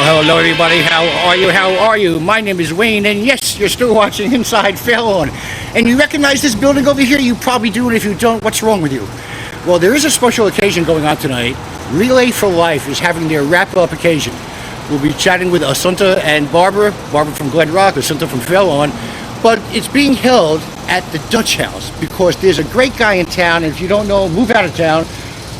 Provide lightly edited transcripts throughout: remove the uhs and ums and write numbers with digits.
Hello, everybody. How are you? How are you? My name is Wayne, and yes, you're still watching Inside Fair Lawn. And you recognize this building over here? You probably do, and if you don't, what's wrong with you? Well, there is a special occasion going on tonight. Relay for Life is having their wrap-up occasion. We'll be chatting with Assunta and Barbara from Glen Rock, Assunta from Fair Lawn. But it's being held at the Dutch House because there's a great guy in town, and if you don't know, move out of town.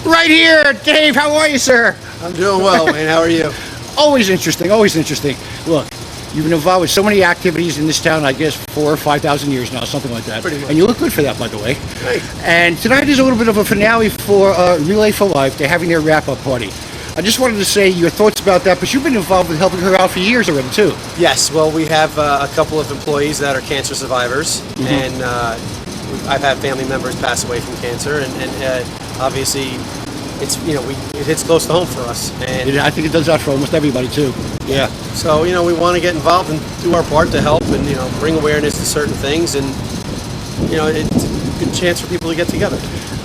Right here, Dave, how are you, sir? I'm doing well, Wayne. How are you? Always interesting, always interesting. Look, you've been involved with so many activities in this town, I guess 4,000 or 5,000 years now, something like that. Pretty much. And you look good for that, by the way. Thanks. And tonight is a little bit of a finale for Relay for Life. They're having their wrap-up party. I just wanted to say your thoughts about that, but you've been involved with helping her out for years already, too. Yes, well, we have a couple of employees that are cancer survivors, and I've had family members pass away from cancer, and obviously, it hits close to home for us. And I think it does that for almost everybody, too. Yeah. So, we want to get involved and do our part to help and, bring awareness to certain things, and, it's a good chance for people to get together.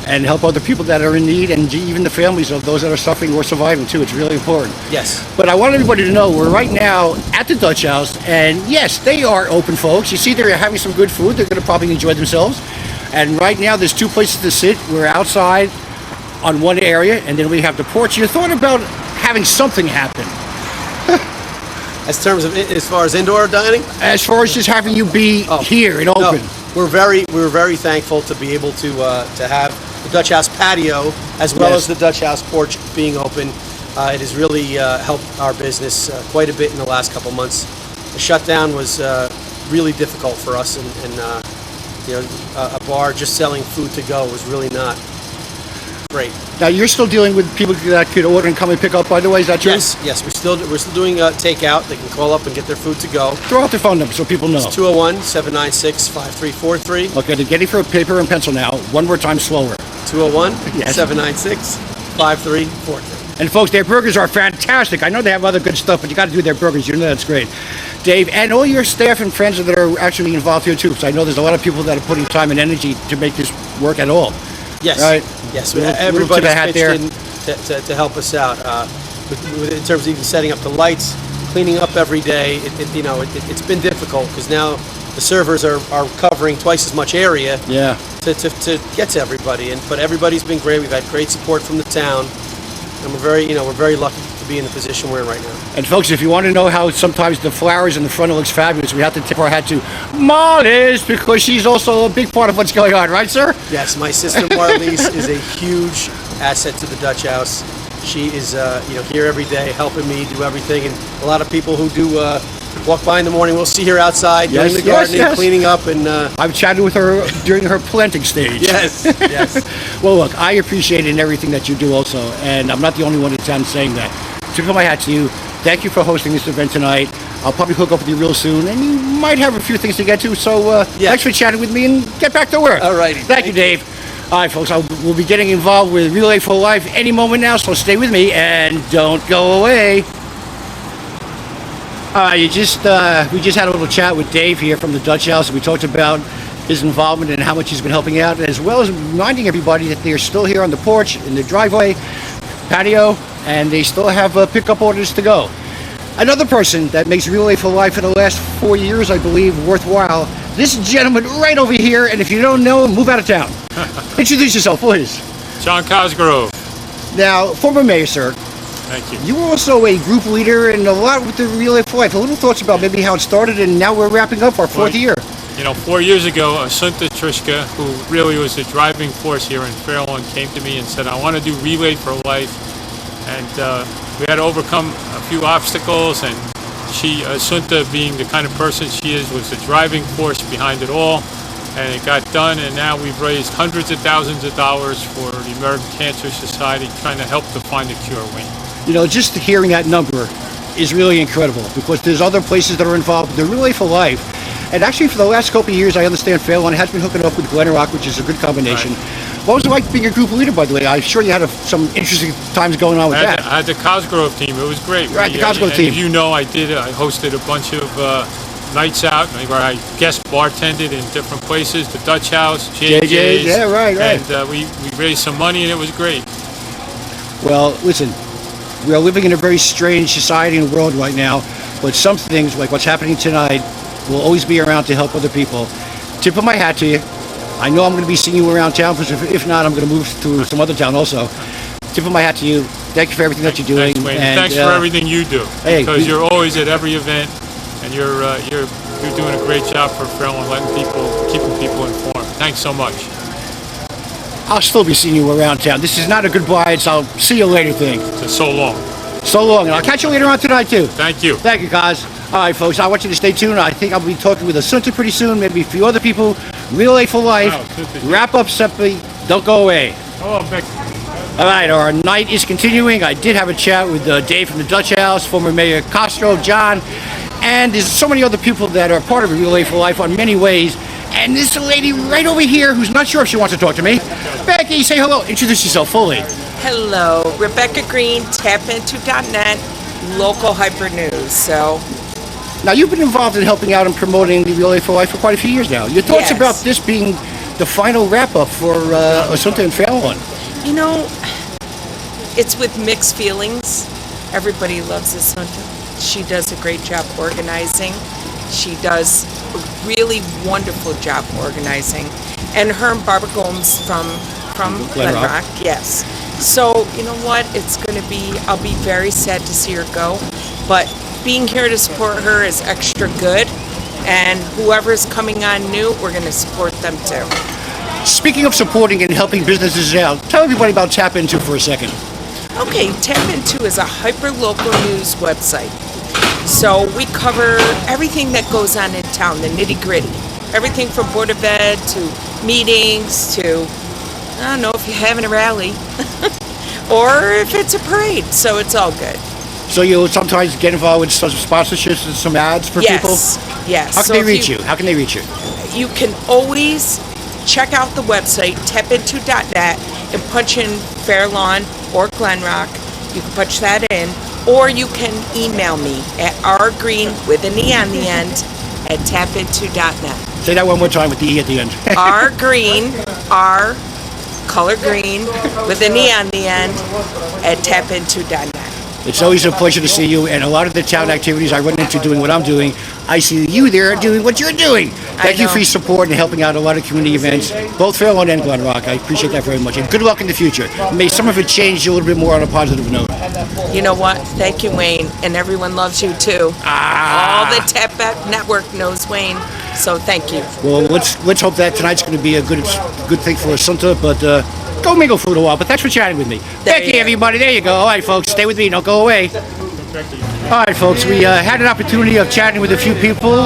And help other people that are in need, and even the families of those that are suffering or surviving, too. It's really important. Yes. But I want everybody to know we're right now at the Dutch House, and yes, they are open, folks. You see they're having some good food. They're going to probably enjoy themselves. And right now there's two places to sit. We're outside on one area, and then we have the porch. You thought about having something happen? As far as indoor dining? As far as just having you be here and open. No. We're very thankful to be able to have the Dutch House patio as well as the Dutch House porch being open. It has really helped our business quite a bit in the last couple months. The shutdown was really difficult for us, and a bar just selling food to go was really not great. Now you're still dealing with people that could order and come and pick up, by the way, is that true? Yes, we're still doing takeout. They can call up and get their food to go. Throw out their phone number so people know. It's 201-796-5343. Okay, they're getting for a paper and pencil now. One more time slower. 201-796-5343. And folks, their burgers are fantastic. I know they have other good stuff, but you got to do their burgers. You know that's great. Dave, and all your staff and friends that are actually involved here too, because I know there's a lot of people that are putting time and energy to make this work at all. Yes. Right? Yes. Everybody's pitched in to help us out. In terms of even setting up the lights, cleaning up every day. It's been difficult because now the servers are covering twice as much area. Yeah. To get to everybody, but everybody's been great. We've had great support from the town, and we're very lucky to be in the position we're in right now. And folks, if you want to know how sometimes the flowers in the front looks fabulous, we have to tip our hat to Marlies, because she's also a big part of what's going on, right, sir? Yes, my sister Marlies is a huge asset to the Dutch House. She is here every day helping me do everything, and a lot of people who do walk by in the morning, we'll see her outside doing the gardening, cleaning up, and I've chatted with her during her planting stage. Yes. Well, look, I appreciate it in everything that you do also, and I'm not the only one in town saying that. Tip of my hat to you. Thank you for hosting this event tonight. I'll probably hook up with you real soon, and you might have a few things to get to, so thanks for chatting with me, and get back to work. All righty. Thank you, Dave. All right, folks, we'll be getting involved with Relay for Life any moment now, so stay with me, and don't go away. We just had a little chat with Dave here from the Dutch House. We talked about his involvement and how much he's been helping out, as well as reminding everybody that they're still here on the porch, in the driveway, patio, and they still have pickup orders to go. Another person that makes Relay for Life in the last 4 years, I believe, worthwhile, this gentleman right over here, and if you don't know him, move out of town. Introduce yourself, please. John Cosgrove. Now, former mayor, sir. Thank you. You were also a group leader and a lot with the Relay for Life. A little thoughts about maybe how it started, and now we're wrapping up our fourth year. 4 years ago, Assunta Trischka, who really was the driving force here in Fair Lawn, came to me and said, I want to do Relay for Life. And we had to overcome a few obstacles, and Assunta, being the kind of person she is, was the driving force behind it all. And it got done, and now we've raised hundreds of thousands of dollars for the American Cancer Society, trying to help to find a cure, Wayne. Just hearing that number is really incredible, because there's other places that are involved with the Relay for Life. And actually, for the last couple of years, I understand Fair Lawn has been hooking up with Glen Rock, which is a good combination. Right. What was it like being a group leader, by the way? I'm sure you had some interesting times going on with that. I had the Cosgrove team. It was great. Right, the Cosgrove team. As you know, I hosted a bunch of nights out where I guest bartended in different places, the Dutch House, JJ's. Yeah, right. And we raised some money, and it was great. Well, listen, We are living in a very strange society and world right now, but some things, like what's happening tonight, will always be around to help other people. Tip of my hat to you. I know I'm going to be seeing you around town, because if not, I'm going to move to some other town also. Tip of my hat to you. Thank you for everything that you're doing. Thanks, Wayne. And, Thanks for everything you do. Because you're always at every event, and you're doing a great job for Fair Lawn, keeping people informed. Thanks so much. I'll still be seeing you around town. This is not a goodbye, it's I'll see you later thing. So long. So long, and I'll catch you later on tonight too. Thank you. Thank you, guys. All right, folks, I want you to stay tuned. I think I'll be talking with Assunta pretty soon, maybe a few other people. Relay for Life. Wow, Wrap up simply. Don't go away. Oh, Becky. All right, our night is continuing. I did have a chat with Dave from the Dutch House, former Mayor Cosgrove, John, and there's so many other people that are part of Relay for Life on many ways. And there's a lady right over here who's not sure if she wants to talk to me. Becky, say hello. Introduce yourself fully. Hello, Rebecca Greene, Tapinto.net, local hyper news. So, now you've been involved in helping out and promoting the Relay for Life for quite a few years now. Your thoughts Yes. about this being the final wrap-up for Assunta and Fair Lawn? you know, it's with mixed feelings. Everybody loves Assunta. She does a great job organizing. She does a really wonderful job organizing. And her and Bartlett Gomes from Glen Rock, yes. So, you know what, I'll be very sad to see her go, but being here to support her is extra good, and whoever's coming on new, we're going to support them too. Speaking of supporting and helping businesses out, tell everybody about Tapinto for a second. Okay, Tapinto is a hyper-local news website. So we cover everything that goes on in town, the nitty-gritty. Everything from Board of Ed to meetings to, I don't know, if you're having a rally or if it's a parade. So it's all good. So you'll sometimes get involved with some sponsorships and some ads for people? Yes. How can they reach you? How can they reach you? You can always check out the website, tapinto.net, and punch in Fair Lawn or Glen Rock. You can punch that in. Or you can email me at rgreen with an E on the end at tapinto.net. Say that one more time with the E at the end. rgreen, R, color green, with an E on the end at tapinto.net. It's always a pleasure to see you, and a lot of the town activities I run into doing what I'm doing, I see you there doing what you're doing. Thank you for your support and helping out a lot of community events, both Fair Lawn and Glen Rock. I appreciate that very much, and good luck in the future. May some of it change a little bit more on a positive note. You know what? Thank you, Wayne, and everyone loves you too. All the Tap Network knows Wayne, so thank you. Well, let's hope that tonight's going to be a good thing for Assunta, but go mingle for a while. But thanks for chatting with me. Becky, everybody, there you go. All right, folks, stay with me. Don't go away. All right, folks, we had an opportunity of chatting with a few people,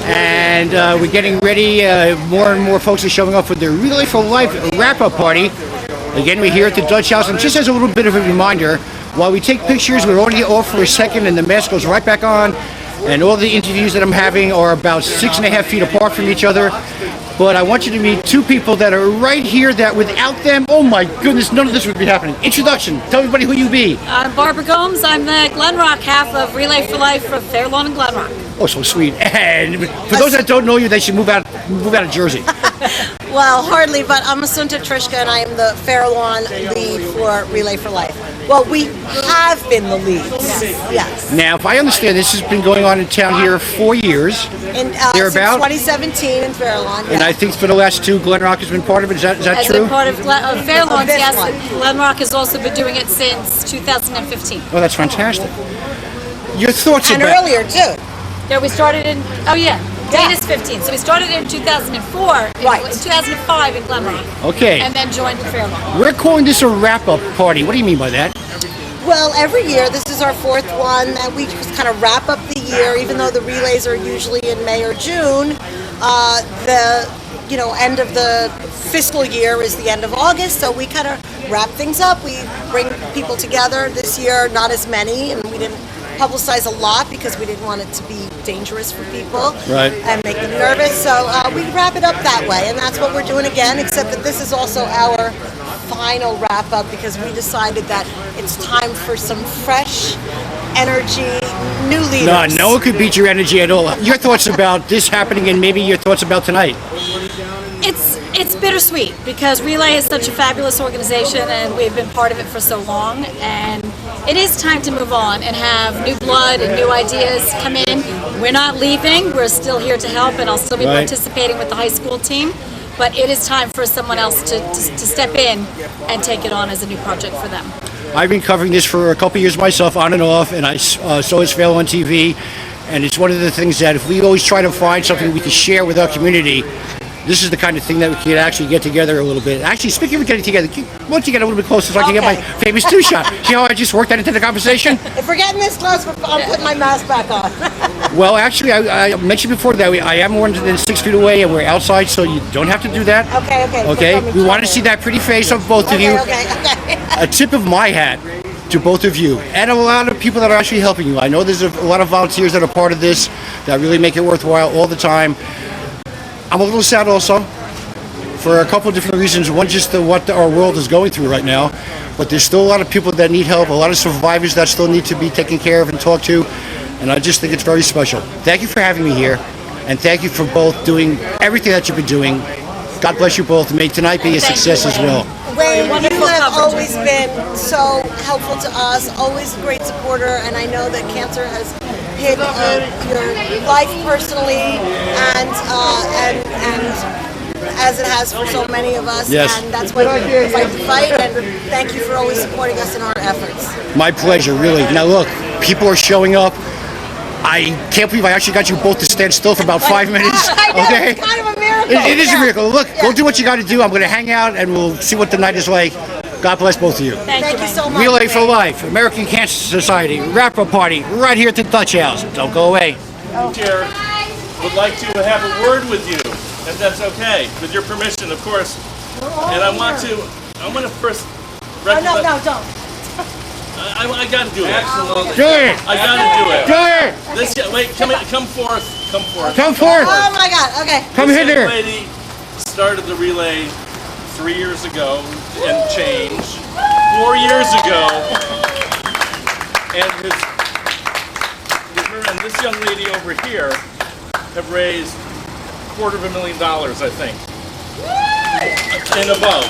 and we're getting ready. More and more folks are showing up for the Relay for Life wrap-up party. Again, we're here at the Dutch House, and just as a little bit of a reminder, while we take pictures, we're only off for a second, and the mask goes right back on, and all the interviews that I'm having are about 6.5 feet apart from each other. But I want you to meet two people that are right here that without them, oh my goodness, none of this would be happening. Introduction. Tell everybody who you be. I'm Barbara Gomes. I'm the Glen Rock half of Relay for Life for Fair Lawn and Glen Rock. Oh, so sweet. And for those that don't know you, they should move out of Jersey. Well, hardly, but I'm Assunta Trischka, and I am the Fair Lawn lead for Relay for Life. Well, we have been the leads. Yes. Now, if I understand, this has been going on in town here 4 years. Since Thereabout? 2017 in Fair Lawn. And I think for the last two, Glen Rock has been part of it. Is that As true? a part of Fair Lawn, This yes. one. Glen Rock has also been doing it since 2015. Oh, that's fantastic. Your thoughts And about... earlier, too. Yeah, we started in, Yeah. Dana's 15. So we started in 2004, Right. in 2005 in Glen Rock. Okay. And then joined Fair Lawn. We're calling this a wrap-up party. What do you mean by that? Well, every year, this is our fourth one, and we just kind of wrap up the year, even though the relays are usually in May or June. The end of the fiscal year is the end of August, so we kind of wrap things up. We bring people together. This year, not as many, and we didn't publicize a lot because we didn't want it to be dangerous for people and make them nervous. So we wrap it up that way, and that's what we're doing again, except that this is also our final wrap up because we decided that it's time for some fresh energy, new leaders. No one could beat your energy at all. Your thoughts about this happening and maybe your thoughts about tonight? It's bittersweet because Relay is such a fabulous organization and we've been part of it for so long, and it is time to move on and have new blood and new ideas come in. We're not leaving. We're still here to help, and I'll still be participating with the high school team. But it is time for someone else to step in and take it on as a new project for them. I've been covering this for a couple years myself, on and off, and I saw his Fair Lawn TV. And it's one of the things that if we always try to find something we can share with our community, this is the kind of thing that we can actually get together a little bit. Actually, speaking of getting together, why don't you get a little bit closer so I can get my famous two-shot? See how I just worked that into the conversation? If we're getting this close, I'm putting my mask back on. Well, actually, I mentioned before that I am more than 6 feet away, and we're outside, so you don't have to do that. Okay. We want to see that pretty face of both of you. Okay. A tip of my hat to both of you, and a lot of people that are actually helping you. I know there's a lot of volunteers that are part of this that really make it worthwhile all the time. I'm a little sad also for a couple of different reasons. One, just what our world is going through right now, but there's still a lot of people that need help, a lot of survivors that still need to be taken care of and talked to, and I just think it's very special. Thank you for having me here, and thank you for both doing everything that you've been doing. God bless you both. May tonight be a success as well. Wayne, you have always been so helpful to us, always a great supporter, and I know that cancer has hit your life personally, and as it has for so many of us. Yes. And that's why we fight the fight, and thank you for always supporting us in our efforts. My pleasure, really. Now look, people are showing up. I can't believe I actually got you both to stand still for about 5 minutes. I know, Okay? it's kind of a miracle. It is a miracle. Look, go do what you got to do. I'm going to hang out and we'll see what the night is like. God bless both of you. Thank you so much. Relay for Life, American Cancer Society, wrap-up party right here at the Dutch House. Don't go away. Chair would like to have a word with you, if that's okay, with your permission, of course. And I want to first recognize... No, don't. I got to do it. Absolutely. Do it. I got to do it. Do it. Wait, come forth. Come forth. Come forth. Oh my God, okay. Come This here. young lady started the relay 3 years ago and change. 4 years ago. And her and this young lady over here have raised $250,000, I think. And above.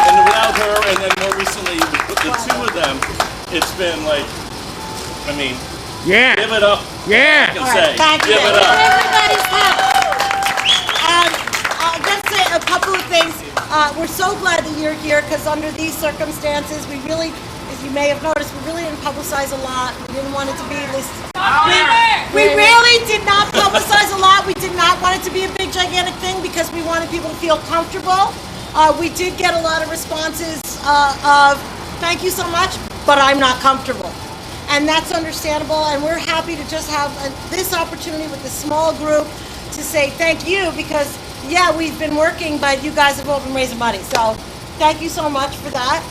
And without her, and then more recently, the two of them, it's been like, I mean, Yeah. give it up. Yeah. I can say, Thank you. give it up. Everybody's help. I'll just say a couple of things. We're so glad that you're here because under these circumstances, we really, as you may have noticed, we really didn't publicize a lot. We didn't want it to be this. We really did not publicize a lot. We did not want it to be a big, gigantic thing because we wanted people to feel comfortable. We did get a lot of responses of thank you so much, but I'm not comfortable. And that's understandable, and we're happy to just have this opportunity with this small group to say thank you because, yeah, we've been working, but you guys have all been raising money. So thank you so much for that.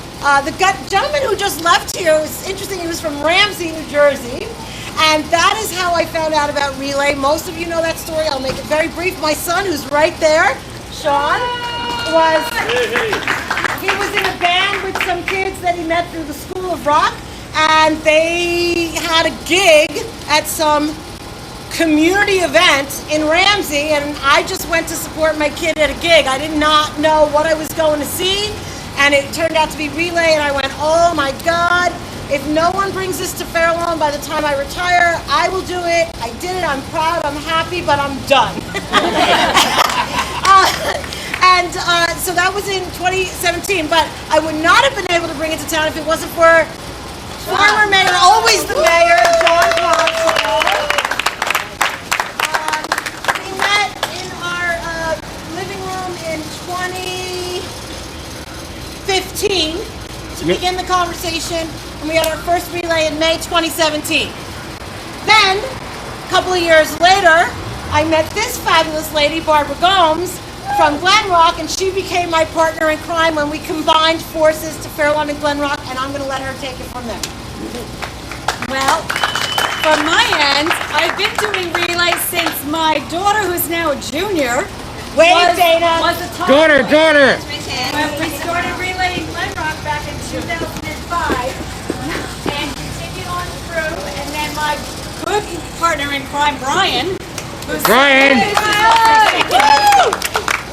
The gentleman who just left here was interesting. He was from Ramsey, New Jersey, and that is how I found out about Relay. Most of you know that story. I'll make it very brief. My son, who's right there, Sean, he was in a band with some kids that he met through the School of Rock, and they had a gig at some community event in Ramsey, and I just went to support my kid at a gig. I did not know what I was going to see, and it turned out to be Relay, and I went, oh my God, if no one brings this to Fair Lawn by the time I retire, I will do it. I did it, I'm proud, I'm happy, but I'm done. So that was in 2017, but I would not have been able to bring it to town if it wasn't for former mayor, always the mayor, John Cosgrove. We met in our living room in 2015 to begin the conversation, and we had our first relay in May 2017. Then, a couple of years later, I met this fabulous lady, Bartlett Gomes, from Glen Rock, and she became my partner in crime when we combined forces to Fair Lawn and Glen Rock, and I'm going to let her take it from there. Well, from my end, I've been doing Relay since my daughter, who's now a junior, Dana. was a top Daughter. When we started Relay in Glen Rock back in 2005, and continued on through, and then my good partner in crime, Brian, who's Brian!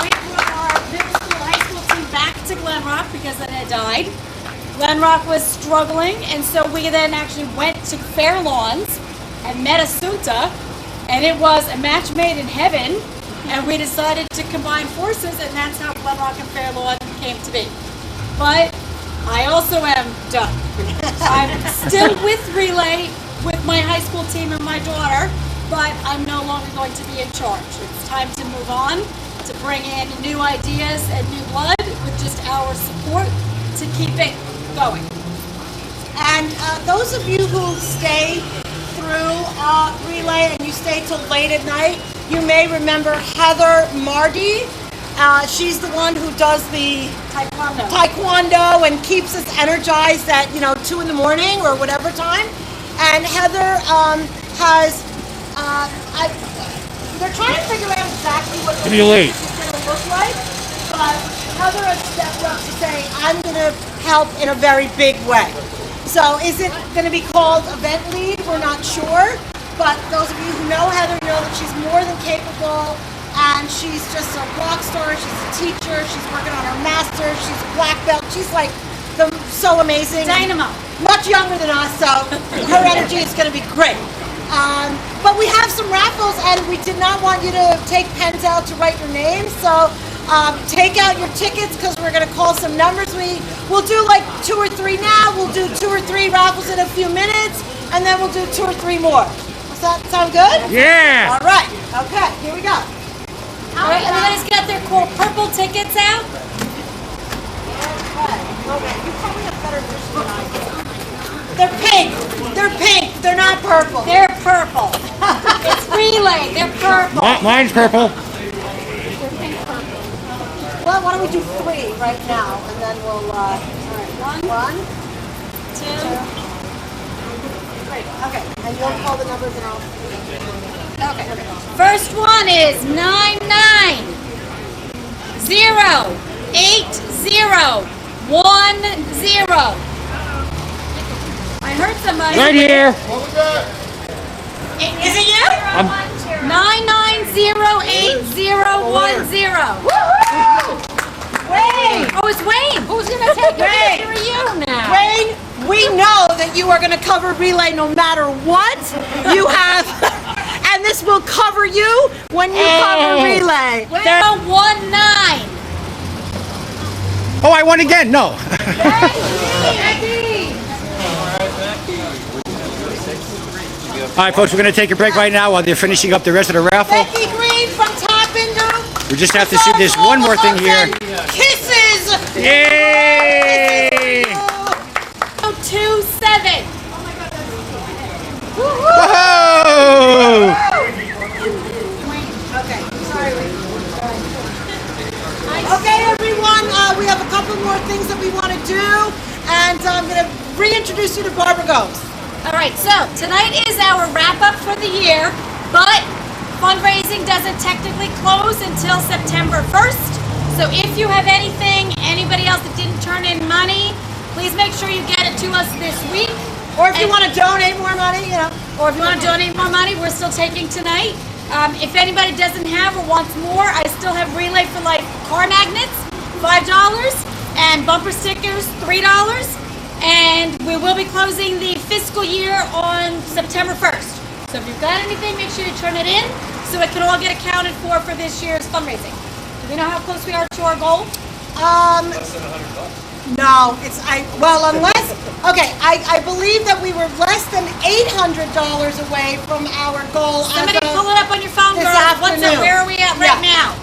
we brought our middle school, high school team back to Glen Rock because it had died. Glen Rock was struggling, and so we then actually went to Fair Lawns and met Assunta, and it was a match made in heaven, and we decided to combine forces, and that's how Glen Rock and Fair Lawn came to be. But I also am done. I'm still with Relay with my high school team and my daughter, but I'm no longer going to be in charge. It's time to move on, to bring in new ideas and new blood with just our support to keep it going. And those of you who stay through Relay and you stay till late at night, you may remember Heather Mardy. She's the one who does the taekwondo and keeps us energized at 2 in the morning or whatever time. And Heather has they're trying to figure out exactly what the is going to look like, but Heather has stepped up to say, I'm going to help in a very big way. So is it going to be called event lead? We're not sure, but those of you who know Heather know that she's more than capable, and she's just a rock star. She's a teacher. She's working on her master's. She's a black belt. She's like so amazing. Dynamo. Much younger than us, so her energy is going to be great. But we have some raffles, and we did not want you to take pens out to write your names. So take out your tickets because we're going to call some numbers. We'll do like 2 or 3 now. We'll do 2 or 3 raffles in a few minutes, and then we'll do 2 or 3 more. Does that sound good? Yeah. All right. Okay. Here we go. All right, everybody's got their cool purple tickets out. Okay. You probably have better vision than I do. They're pink. They're pink. They're not purple. They're purple. It's Relay. They're purple. Mine's purple. They're pink purple. Well, why don't we do 3 right now, and then we'll. All right. 1, 2, 3. Okay. And you'll call the numbers, and I'll. Okay. First one is 99808010. I heard somebody. Right here. Is it you? 99808010. Wayne! Oh, it's Wayne. Who's gonna take a picture of you now? Wayne, we know that you are going to cover Relay no matter what. You have, and this will cover you when you cover Relay. 019. Oh, I won again. No. All right, folks, we're going to take a break right now while they're finishing up the rest of the raffle. Becky Greene from Tapinto. We just have to see this one more thing here. Kisses. Yay! 027. Whoa! Okay, sorry. Okay, everyone, we have a couple more things that we want to do, and I'm going to reintroduce you to Barbara Gomes. All right, so tonight is our wrap-up for the year, but fundraising doesn't technically close until September 1st. So if you have anything, anybody else that didn't turn in money, please make sure you get it to us this week. Or if you want to donate more money, Or if you want to donate more money, we're still taking tonight. If anybody doesn't have or wants more, I still have Relay for Life car magnets, $5, and bumper stickers, $3. And we will be closing the fiscal year on September 1st. So if you've got anything, make sure you turn it in so it can all get accounted for this year's fundraising. Do we know how close we are to our goal? Less than $100. No, I believe that we were less than $800 away from our goal. Somebody pull it up on your phone, this girl. What's afternoon. up? Where are we at right now?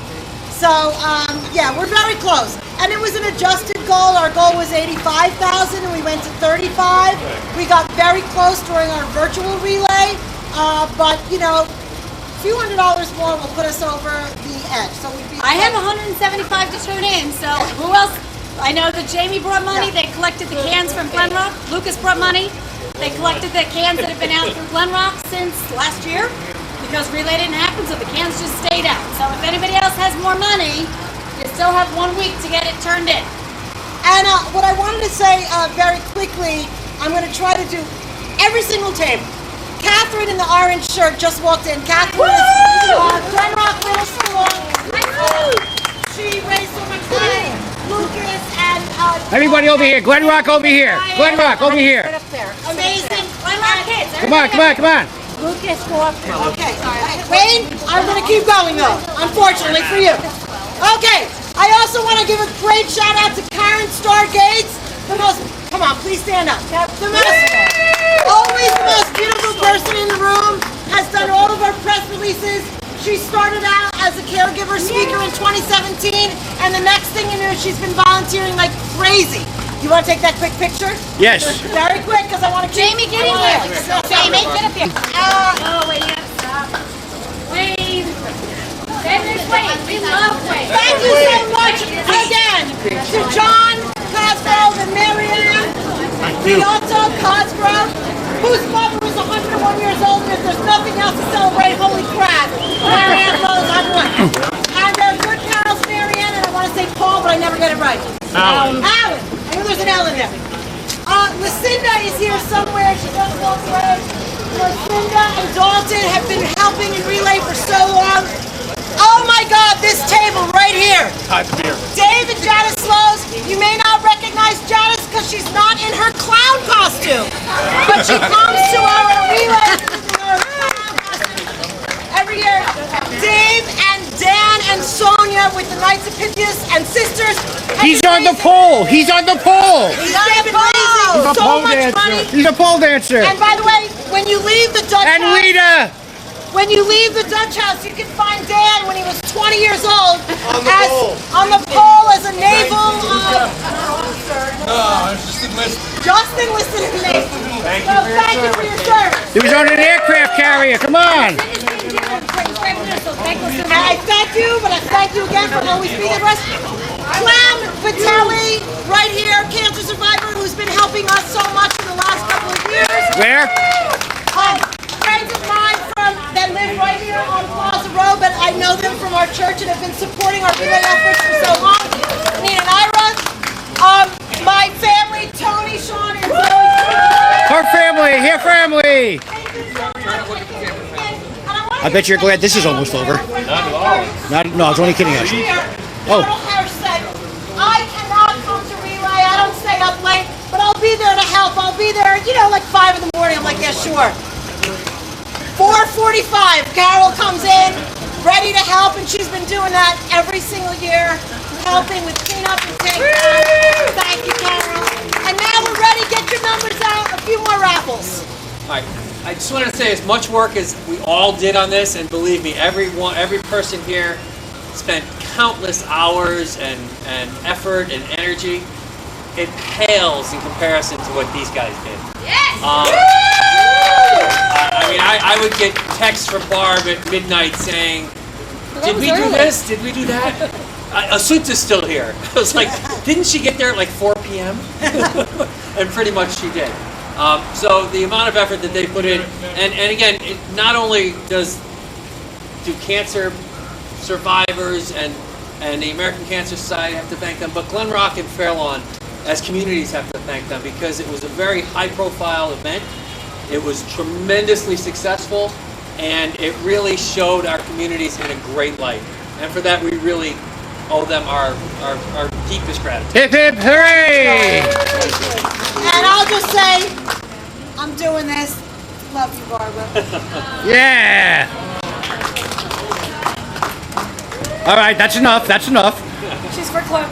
So, yeah, we're very close. And it was an adjusted goal. Our goal was 85,000 and we went to 35. We got very close during our virtual relay. But, a few $100 more will put us over the edge. So I have 175 to turn in, so who else? I know that Jamie brought money. Yeah. They collected the cans from Glen Rock. Lucas brought money. They collected the cans that have been out through Glen Rock since last year because relay didn't happen, so the cans just stayed out. So if anybody else has more money, you still have 1 week to get it turned in. And what I wanted to say very quickly, I'm going to try to do every single table. Catherine in the orange shirt just walked in. Catherine is Glen Rock Middle School. She raised so much money. Lucas and Everybody over here. Glen Rock over here. Glen Rock over here. Amazing. Glen Rock kids. Come on, come on, come on. Lucas, go up. Okay. Wayne, I'm going to keep going though, unfortunately for you. Okay. I also want to give a great shout out to Karen Stargates, the most, come on, please stand up. Always the most beautiful person in the room, has done all of our press releases. She started out as a caregiver speaker in 2017, and the next thing you knew, she's been volunteering like crazy. You want to take that quick picture? Yes. Very quick, because I want to keep... Jamie, get in here. Jamie, get up here. Oh, wait, you have to stop. Wave. Goodness, Wave. We love Wave. Thank you so much again to John Cosgrove and Marianne Tepinto Cosgrove, whose mother was 101 years old, and if there's nothing else to celebrate, holy crap, Marianne knows I'm one. And they're good pals, Marianne, and I want to say Paul, but I never get it right. Alan. Alan. I know there's an L in there. Lucinda is here somewhere. She doesn't walk away. Lucinda and Dalton have been helping in Relay for so long. Oh my God, this table right here. Dave and Janice Slows. You may not recognize Janice because she's not in her clown costume. But she comes to our Relay every year. Dave and Dan and Sonia with the Knights of Pythias and Sisters. He's on the pole. He's on the pole. He's been raising so much money. He's a pole dancer. And by the way, when you leave the Dutch And House, Rita. when you leave the Dutch House, you can find Dan when he was 20 years old on the pole as a naval. Just enlisted in the Navy. Thank you for your service. He was on an aircraft carrier. Come on. And I thank you, but I thank you again for always being there for us. Clem Vitelli, right here, cancer survivor, who's been helping us so much for the last couple of years. Where? Friends of mine that live right here on Plaza Road, but I know them from our church and have been supporting our relay efforts for so long. Nina and Ira. My family, Tony, Sean, and Zoe. Her family. Her family. I bet you're glad this is almost over. No, I was only kidding, actually. Oh. I cannot come to Relay. I don't stay up late, but I'll be there to help. I'll be there, like 5 in the morning. I'm like, yeah, sure. 4:45, Carol comes in, ready to help, and she's been doing that every single year, helping with cleanup and takeout. Thank you, Carol. And now we're ready. Get your numbers out. A few more raffles. All right. I just wanted to say, as much work as we all did on this, and believe me, every person here spent countless hours and effort and energy. It pales in comparison to what these guys did. Yes! I would get texts from Barb at midnight saying, "Did we do this? Did we do that?" Assunta's still here. I was like, "Didn't she get there at like 4 p.m.?" And pretty much she did. So the amount of effort that they put in, and again, it not only do cancer survivors and the American Cancer Society have to thank them, but Glen Rock and Fair Lawn as communities have to thank them, because it was a very high-profile event. It was tremendously successful, and it really showed our communities in a great light. And for that, we really owe them our deepest gratitude. Hip hip hooray! And I'll just say, I'm doing this. Love you, Barbara. Yeah! All right, that's enough. That's enough. She's for clips.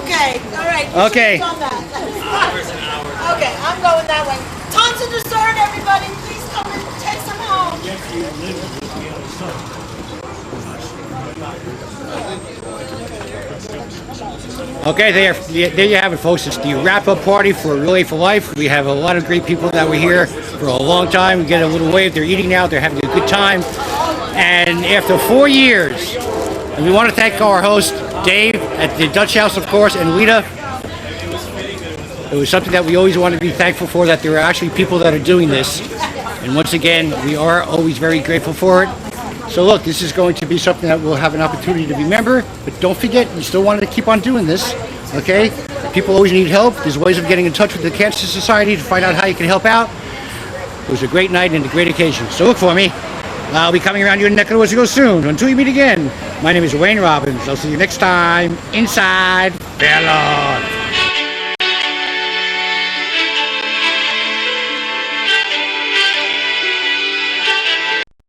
Okay, all right. Okay. Okay, I'm going that way. Tons of dessert, everybody. Please come and take some home. Okay, there you have it, folks. It's the wrap-up party for Relay for Life. We have a lot of great people that were here for a long time. We get a little wave. They're eating now. They're having a good time. And after 4 years, and we want to thank our host, Dave, at the Dutch House, of course, and Rita. It was something that we always want to be thankful for, that there are actually people that are doing this. And once again, we are always very grateful for it. So look, this is going to be something that we'll have an opportunity to remember, but don't forget, you still wanted to keep on doing this, okay? People always need help. There's ways of getting in touch with the Cancer Society to find out how you can help out. It was a great night and a great occasion. So look for me. I'll be coming around your neck of the woods real soon. Until we meet again, my name is Wayne Robbins. I'll see you next time inside Fair Lawn.